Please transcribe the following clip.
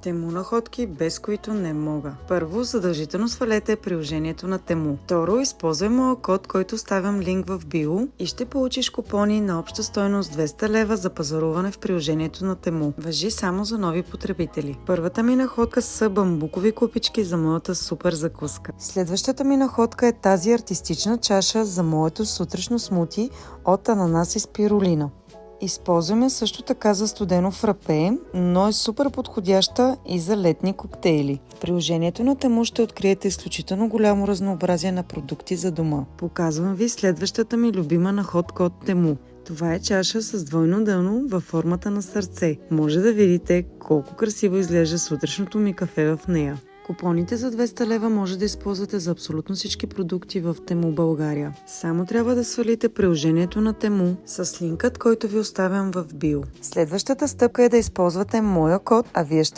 Тему находки, без които не мога. Първо, задължително свалете приложението на Тему. Второ, използвай моя код, който оставям линк в био и ще получиш купони на обща стойност 200 лева за пазаруване в приложението на Тему. Важи само за нови потребители. Първата ми находка са бамбукови купички за моята супер закуска. Следващата ми находка е тази артистична чаша за моето сутрешно смути от ананас и спирулина. Използваме също така за студено фрапе, но е супер подходяща и за летни коктейли. В приложението на Тему ще откриете изключително голямо разнообразие на продукти за дома. Показвам ви следващата ми любима находка от Тему. Това е чаша с двойно дъно във формата на сърце. Може да видите колко красиво изглежда сутрешното ми кафе в нея. Купоните за 200 лева може да използвате за абсолютно всички продукти в Тему България. Само трябва да свалите приложението на Тему с линкът, който ви оставям в био. Следващата стъпка е да използвате моя код, а вие ще